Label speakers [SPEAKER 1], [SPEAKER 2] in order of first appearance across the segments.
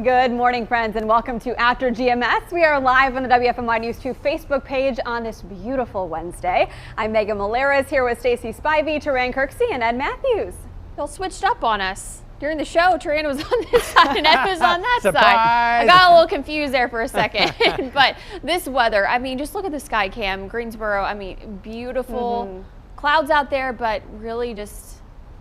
[SPEAKER 1] Good morning, friends, and welcome to After GMS. We are live on the WFMY News 2 Facebook page on this beautiful Wednesday. I'm Megan Malera's here with Stacey Spivey, Triad Kirksey, and Ed Matthews.
[SPEAKER 2] Y'all switched up on us. During the show, Triad was on this side and Ed was on that
[SPEAKER 3] Surprise.
[SPEAKER 2] side. I got a little confused there for a second. But this weather, I mean, just look at the sky cam. Greensboro, I mean, beautiful. Clouds out there, but really just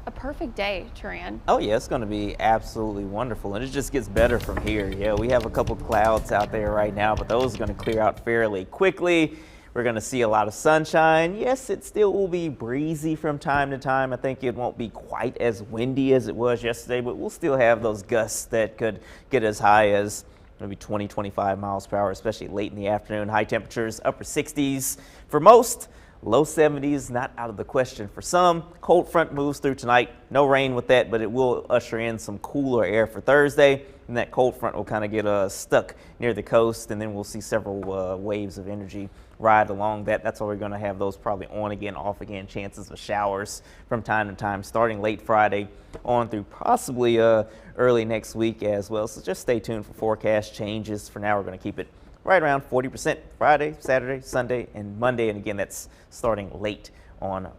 [SPEAKER 2] a perfect day, Triad.
[SPEAKER 4] Oh yeah, it's going to be absolutely wonderful, and it just gets better from here. Yeah, we have a couple clouds out there right now, but those are going to clear out fairly quickly. We're going to see a lot of sunshine. Yes, it still will be breezy from time to time. I think it won't be quite as windy as it was yesterday, but we'll still have those gusts that could get as high as maybe 20, 25 miles per hour, especially late in the afternoon. High temperatures, upper 60s for most. Low 70s, not out of the question for some. Cold front moves through tonight. No rain with that, but it will usher in some cooler air for Thursday. And that cold front will kind of get stuck near the coast, and then we'll see several waves of energy ride along that. That's why we're going to have those probably on again, off again, chances of showers from time to time, starting late Friday on through possibly early next week as well. So just stay tuned for forecast changes. For now, we're going to keep it right around 40% Friday, Saturday, Sunday, and Monday. And again, that's starting late on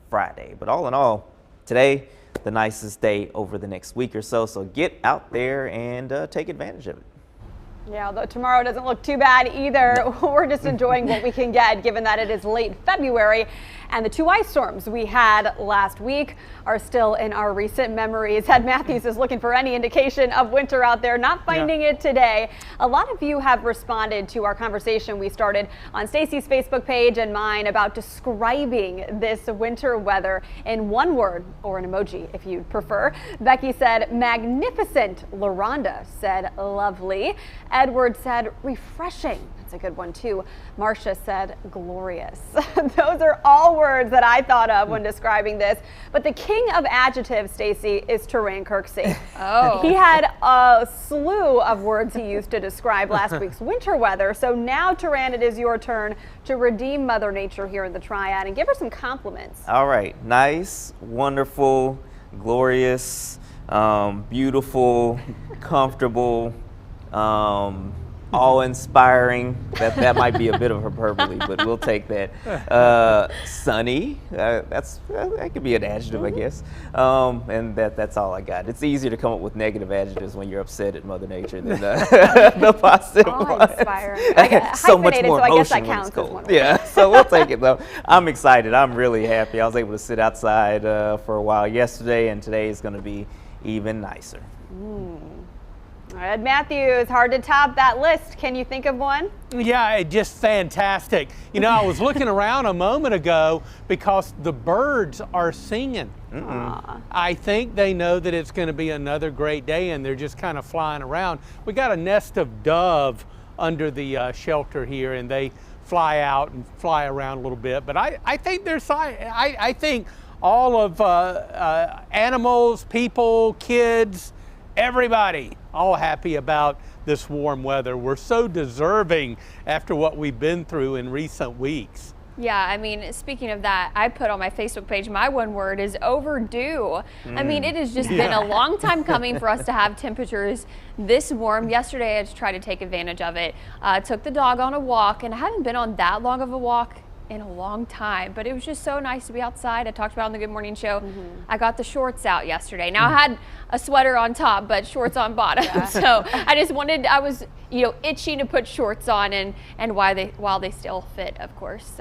[SPEAKER 4] Friday. But all in all, today, the nicest day over the next week or so. So get out there and take advantage of it.
[SPEAKER 1] Yeah, although tomorrow doesn't look too bad either. No. We're just enjoying what we can get, given that it is late February. And the two ice storms we had last week are still in our recent memories. Ed Matthews is looking for any indication of winter out there, not finding it today. A lot of you have responded to our conversation we started on Stacey's Facebook page and mine about describing this winter weather in one word or an emoji if you'd prefer. Becky said magnificent. LaRonda said lovely. Edward said refreshing. That's a good one too. Marcia said glorious. Those are all words that I thought of when describing this. But the king of adjectives, Stacey, is Triad Kirksey.
[SPEAKER 2] Oh.
[SPEAKER 1] He had a slew of words he used to describe last week's winter weather. So now, Triad, it is your turn to redeem Mother Nature here in the Triad and give her some compliments.
[SPEAKER 4] All right. Nice, wonderful, glorious, beautiful, comfortable, awe-inspiring. That might be a bit of hyperbole, but we'll take that. Sunny, that could be an adjective, I guess. And that's all I got. It's easier to come up with negative adjectives when you're upset at Mother Nature than the positive ones.
[SPEAKER 1] Awe-inspiring.
[SPEAKER 4] So much more
[SPEAKER 1] so I guess
[SPEAKER 4] emotion
[SPEAKER 1] that
[SPEAKER 4] when it's
[SPEAKER 1] counts as one
[SPEAKER 4] cold.
[SPEAKER 1] word.
[SPEAKER 4] Yeah, so we'll take it though. I'm excited. I'm really happy. I was able to sit outside for a while yesterday, and today is going to be even nicer.
[SPEAKER 1] Ed Matthews, hard to top that list. Can you think of one?
[SPEAKER 3] Yeah, just fantastic. You know, I was looking around a moment ago because the birds are singing. I think they know that it's going to be another great day, and they're just kind of flying around. We got a nest of dove under the shelter here, and they fly out and fly around a little bit. But I think I think all of animals, people, kids, everybody, all happy about this warm weather. We're so deserving after what we've been through in recent weeks.
[SPEAKER 2] Yeah, I mean, speaking of that, I put on my Facebook page, my one word is overdue. I mean, it has just been a long time coming for us to have temperatures this warm. Yesterday, I had to try to take advantage of it. Took the dog on a walk, and I haven't been on that long of a walk in a long time, but it was just so nice to be outside. I talked about on the Good Morning Show. I got the shorts out yesterday. Now I had a sweater on top, but shorts on bottom. So I was, itching to put shorts on and while they still fit, of course,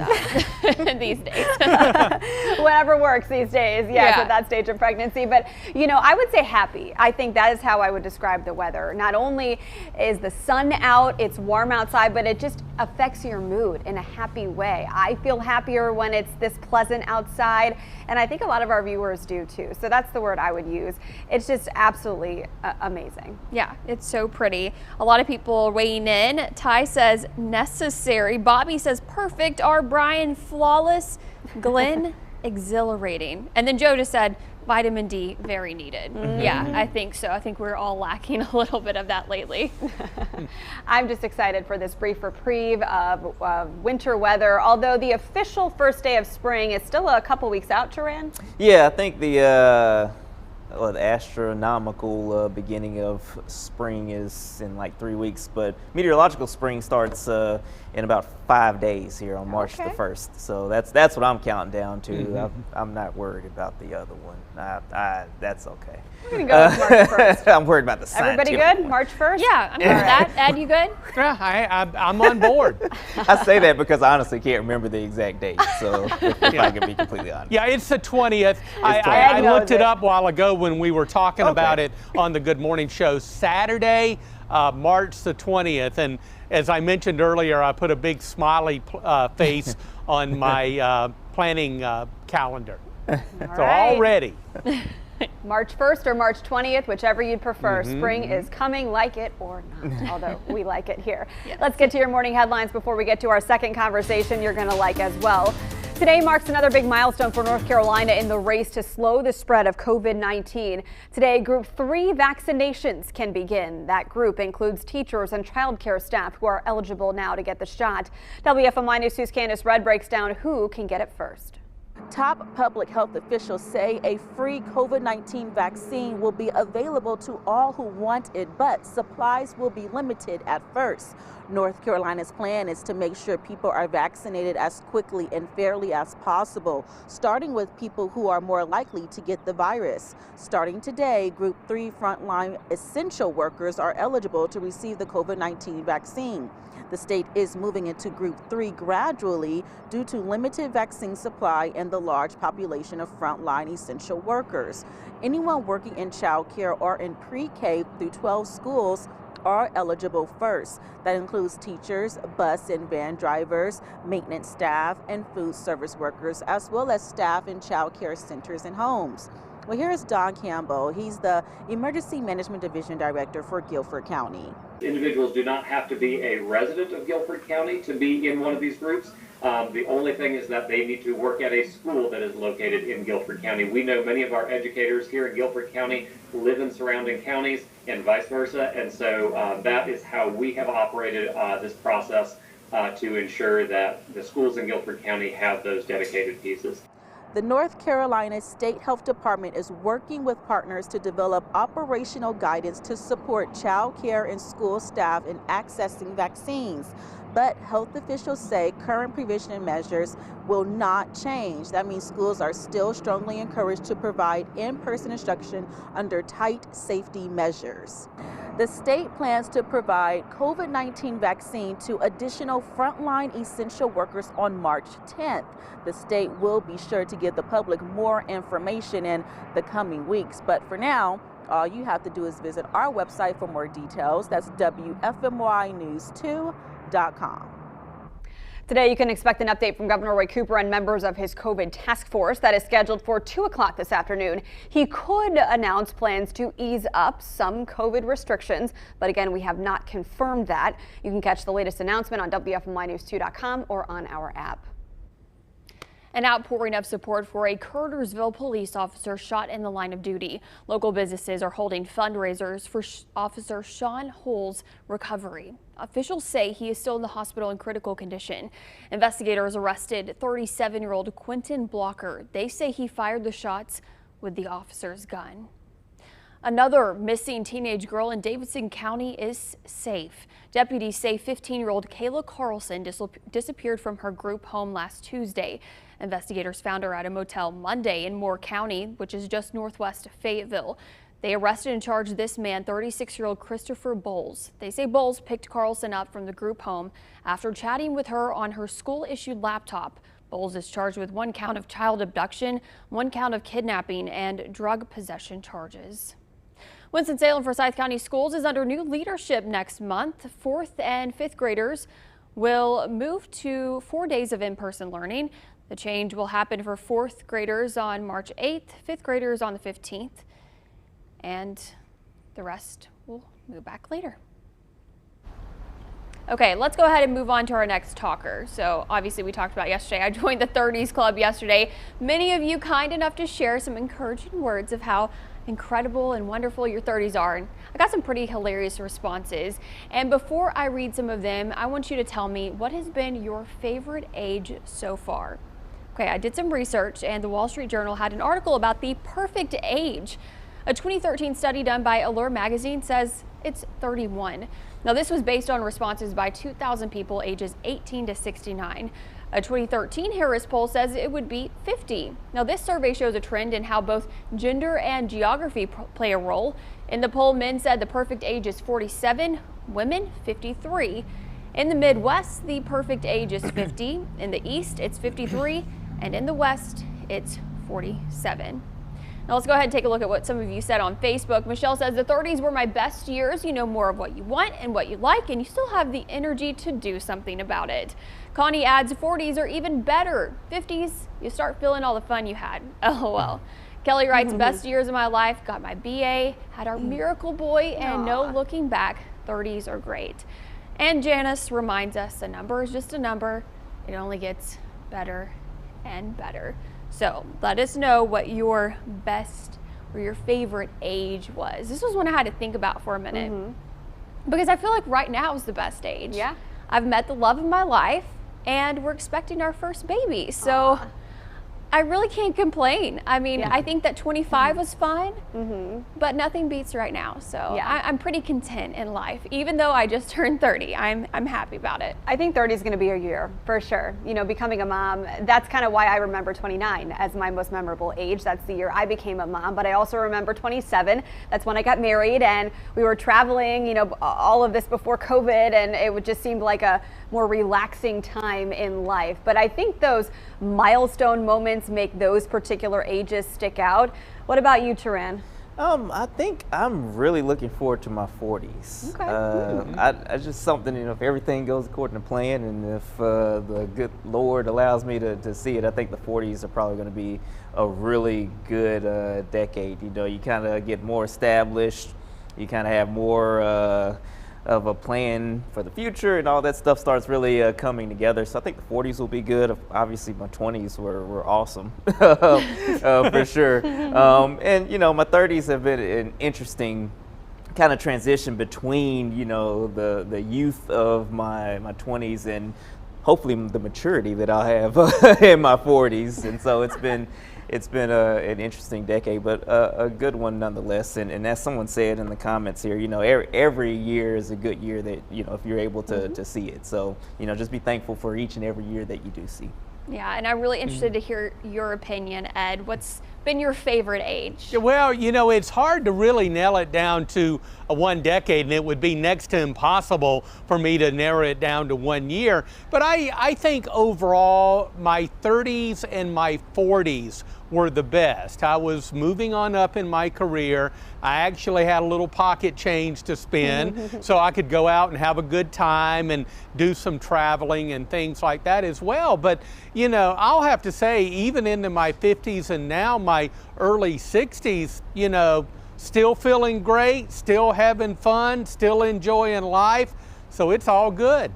[SPEAKER 2] these days.
[SPEAKER 1] Whatever works these days, yes, at that stage of pregnancy. But, I would say happy. I think that is how I would describe the weather. Not only is the sun out, it's warm outside, but it just affects your mood in a happy way. I feel happier when it's this pleasant outside, and I think a lot of our viewers do too. So that's the word I would use. It's just absolutely amazing.
[SPEAKER 2] Yeah, it's so pretty. A lot of people weighing in. Ty says necessary. Bobby says perfect. R. Brian, flawless. Glenn, exhilarating. And then Joe just said vitamin D, very needed. Yeah, I think so. I think we're all lacking a little bit of that lately.
[SPEAKER 1] I'm just excited for this brief reprieve of winter weather, although the official first day of spring is still a couple weeks out, Triad.
[SPEAKER 4] Yeah, I think the the astronomical beginning of spring is in like 3 weeks, but meteorological spring starts in about 5 days here on March the 1st. So that's what I'm counting down to. I'm not worried about the other one. That's okay.
[SPEAKER 1] We're going to go with March 1st.
[SPEAKER 4] I'm worried about the
[SPEAKER 1] Everybody
[SPEAKER 4] scientific
[SPEAKER 1] good?
[SPEAKER 4] one.
[SPEAKER 1] March 1st?
[SPEAKER 2] Yeah, I'm good with that. Ed, you good?
[SPEAKER 3] Yeah, I'm on board.
[SPEAKER 4] I say that because I honestly can't remember the exact date, so if I can be completely honest.
[SPEAKER 3] Yeah, it's the 20th.
[SPEAKER 4] 20th.
[SPEAKER 3] I
[SPEAKER 1] knows
[SPEAKER 3] looked it
[SPEAKER 1] it.
[SPEAKER 3] up a while ago when we were talking about it on the Good Morning Show. Saturday, March the 20th. And as I mentioned earlier, I put a big smiley face on my planning calendar. So all ready.
[SPEAKER 1] March 1st or March 20th, whichever you'd prefer. Spring is coming, like it or not, although we like it here.
[SPEAKER 2] Yes.
[SPEAKER 1] Let's get to your morning headlines before we get to our second conversation you're going to like as well. Today marks another big milestone for North Carolina in the race to slow the spread of COVID-19. Today, Group 3 vaccinations can begin. That group includes teachers and child care staff who are eligible now to get the shot. WFMI News 2's Candace Redd breaks down who can get it first.
[SPEAKER 5] Top public health officials say a free COVID-19 vaccine will be available to all who want it, but supplies will be limited at first. North Carolina's plan is to make sure people are vaccinated as quickly and fairly as possible, starting with people who are more likely to get the virus. Starting today, Group 3 frontline essential workers are eligible to receive the COVID-19 vaccine. The state is moving into Group 3 gradually due to limited vaccine supply and the large population of frontline essential workers. Anyone working in child care or in pre-K through 12 schools are eligible first. That includes teachers, bus and van drivers, maintenance staff, and food service workers, as well as staff in child care centers and homes. Well, here is Don Campbell. He's the Emergency Management Division Director for Guilford County.
[SPEAKER 6] Individuals do not have to be a resident of Guilford County to be in one of these groups. The only thing is that they need to work at a school that is located in Guilford County. We know many of our educators here in Guilford County live in surrounding counties and vice versa, and so that is how we have operated this process to ensure that the schools in Guilford County have those dedicated pieces.
[SPEAKER 5] The North Carolina State Health Department is working with partners to develop operational guidance to support child care and school staff in accessing vaccines. But health officials say current prevention measures will not change. That means schools are still strongly encouraged to provide in-person instruction under tight safety measures. The state plans to provide COVID-19 vaccine to additional frontline essential workers on March 10th. The state will be sure to give the public more information in the coming weeks. But for now, all you have to do is visit our website for more details. That's WFMYnews2.com.
[SPEAKER 1] Today, you can expect an update from Governor Roy Cooper and members of his COVID task force that is scheduled for 2 o'clock this afternoon. He could announce plans to ease up some COVID restrictions, but again, we have not confirmed that. You can catch the latest announcement on WFMYnews2.com or on our app.
[SPEAKER 2] An outpouring of support for a Cartersville police officer shot in the line of duty. Local businesses are holding fundraisers for Officer Sean Hull's recovery. Officials say he is still in the hospital in critical condition. Investigators arrested 37-year-old Quentin Blocker. They say he fired the shots with the officer's gun. Another missing teenage girl in Davidson County is safe. Deputies say 15-year-old Kayla Carlson disappeared from her group home last Tuesday. Investigators found her at a motel Monday in Moore County, which is just northwest of Fayetteville. They arrested and charged this man, 36-year-old Christopher Bowles. They say Bowles picked Carlson up from the group home after chatting with her on her school-issued laptop. Bowles is charged with 1 count of child abduction, 1 count of kidnapping, and drug possession charges. Winston-Salem Forsyth County Schools is under new leadership next month. 4th and 5th graders will move to 4 days of in-person learning. The change will happen for 4th graders on March 8th, 5th graders on the 15th, and the rest will move back later. Okay, let's go ahead and move on to our next talker. So obviously we talked about yesterday. I joined the 30s Club yesterday. Many of you kind enough to share some encouraging words of how incredible and wonderful your 30s are. And I got some pretty hilarious responses. And before I read some of them, I want you to tell me what has been your favorite age so far. Okay, I did some research and the Wall Street Journal had an article about the perfect age. A 2013 study done by Allure magazine says it's 31. Now, this was based on responses by 2,000 people ages 18 to 69. A 2013 Harris poll says it would be 50. Now, this survey shows a trend in how both gender and geography play a role. In the poll, men said the perfect age is 47, women 53. In the Midwest, the perfect age is 50. In the East, it's 53. And in the West, it's 47. Now let's go ahead and take a look at what some of you said on Facebook. Michelle says the 30s were my best years. You know more of what you want and what you like, and you still have the energy to do something about it. Connie adds 40s are even better. 50s, you start feeling all the fun you had. LOL. Kelly writes, best years of my life, got my BA, had our miracle boy, and no looking back. 30s are great. And Janice reminds us a number is just a number. It only gets better and better. So let us know what your best or your favorite age was. This was one I had to think about for a minute because I feel like right now is the best age.
[SPEAKER 1] Yeah.
[SPEAKER 2] I've met the love of my life and we're expecting our first baby. So I really can't complain. I mean, I think that 25 was fun, but nothing beats right now. So I'm pretty content in life. Even though I just turned 30, I'm happy about it.
[SPEAKER 1] I think 30 is going to be a year for sure. You know, becoming a mom, that's kind of why I remember 29 as my most memorable age. That's the year I became a mom, but I also remember 27. That's when I got married and we were traveling, you know, all of this before COVID, and it would just seemed like a more relaxing time in life. But I think those milestone moments make those particular ages stick out. What about you, Turan?
[SPEAKER 4] I think I'm really looking forward to my 40s. Okay. I just something, you know, if everything goes according to plan and if the good Lord allows me to see it, I think the 40s are probably going to be a really good decade. You know, you kind of get more established, you kind of have more of a plan for the future, and all that stuff starts really coming together. So I think the 40s will be good. Obviously, my 20s were awesome, for sure. And, you know, my 30s have been an interesting kind of transition between, you know, the youth of my 20s and hopefully the maturity that I'll have in my 40s. And so it's been an interesting decade, but a good one nonetheless. And as someone said in the comments here, you know, every year is a good year that, you know, if you're able to see it. So, you know, just be thankful for each and every year that you do see.
[SPEAKER 2] Yeah, and I'm really interested to hear your opinion, Ed. What's been your favorite age?
[SPEAKER 3] Well, you know, it's hard to really nail it down to one decade, and it would be next to impossible for me to narrow it down to 1 year. But I think overall, my 30s and my 40s were the best. I was moving on up in my career. I actually had a little pocket change to spend so I could go out and have a good time and do some traveling and things like that as well. But, you know, I'll have to say, even into my 50s and now my early 60s, you know, still feeling great, still having fun, still enjoying life. So it's all good.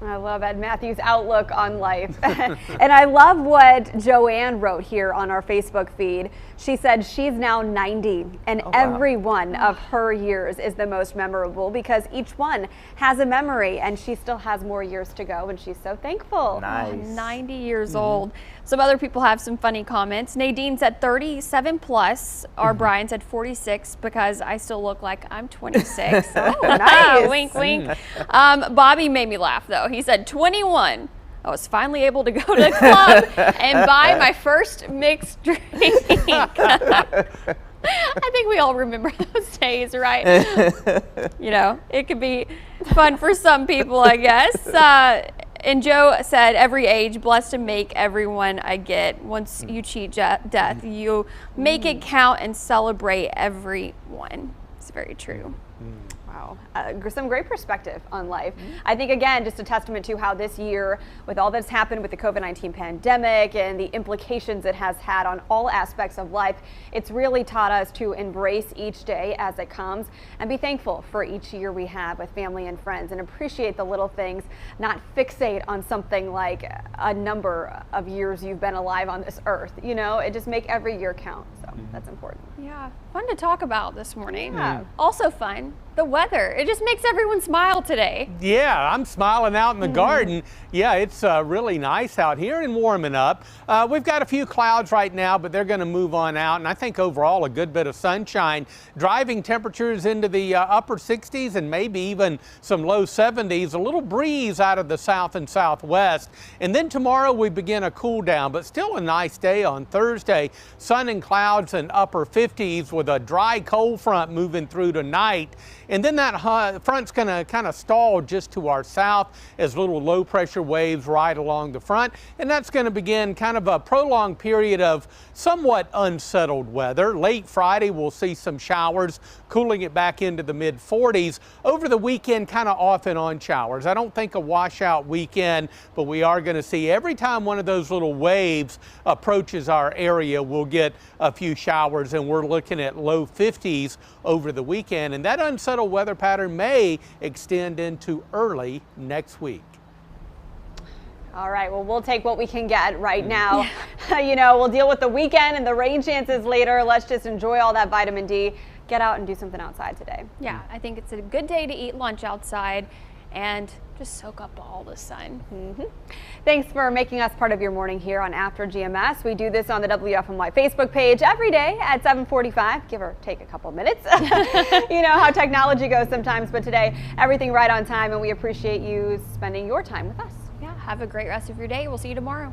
[SPEAKER 1] I love Ed Matthews' outlook on life. And I love what Joanne wrote here on our Facebook feed. She said she's now 90 and every one of her years is the most memorable because each one has a memory and she still has more years to go and she's so thankful.
[SPEAKER 4] Nice.
[SPEAKER 2] 90 years old. Some other people have some funny comments. Nadine said 37 plus, or Brian said 46 because I still look like I'm 26.
[SPEAKER 1] Oh, nice.
[SPEAKER 2] Wink, wink. Bobby made me laugh though. He said 21. I was finally able to go to the club and buy my first mixed drink. I think we all remember those days, right? You know, it could be fun for some people, I guess. And Joe said, every age, blessed to make everyone I get. Once you cheat death, you make it count and celebrate everyone. It's very true.
[SPEAKER 1] Wow, some great perspective on life. I think, again, just a testament to how this year, with all that's happened with the COVID-19 pandemic and the implications it has had on all aspects of life, it's really taught us to embrace each day as it comes and be thankful for each year we have with family and friends and appreciate the little things, not fixate on something like a number of years you've been alive on this earth. You know, it just make every year count. So that's important.
[SPEAKER 2] Yeah. Fun to talk about this morning.
[SPEAKER 1] Yeah.
[SPEAKER 2] Also fun, the weather. It just makes everyone smile today.
[SPEAKER 3] Yeah, I'm smiling out in the garden. Yeah, it's really nice out here and warming up. We've got a few clouds right now, but they're going to move on out. And I think overall a good bit of sunshine. Driving temperatures into the upper 60s and maybe even some low 70s. A little breeze out of the south and southwest. And then tomorrow we begin a cool down, but still a nice day on Thursday. Sun and clouds and upper 50s with a dry cold front moving through tonight. And then that front's going to kind of stall just to our south as little low pressure waves ride along the front. And that's going to begin kind of a prolonged period of somewhat unsettled weather. Late Friday, we'll see some showers, cooling it back into the mid 40s. Over the weekend, kind of off and on showers. I don't think a washout weekend, but we are going to see every time one of those little waves approaches our area, we'll get a few showers, and we're looking at low 50s over the weekend. And that unsettled weather pattern may extend into early next week.
[SPEAKER 1] All right, well, we'll take what we can get right now. You know, we'll deal with the weekend and the rain chances later. Let's just enjoy all that vitamin D. Get out and do something outside today.
[SPEAKER 2] Yeah, I think it's a good day to eat lunch outside and just soak up all the sun.
[SPEAKER 1] Thanks for making us part of your morning here on After GMS. We do this on the WFMY Facebook page every day at 7:45, give or take a couple minutes. You know how technology goes sometimes, but today, everything right on time, and we appreciate you spending your time with us.
[SPEAKER 2] Yeah, have a great rest of your day. We'll see you tomorrow.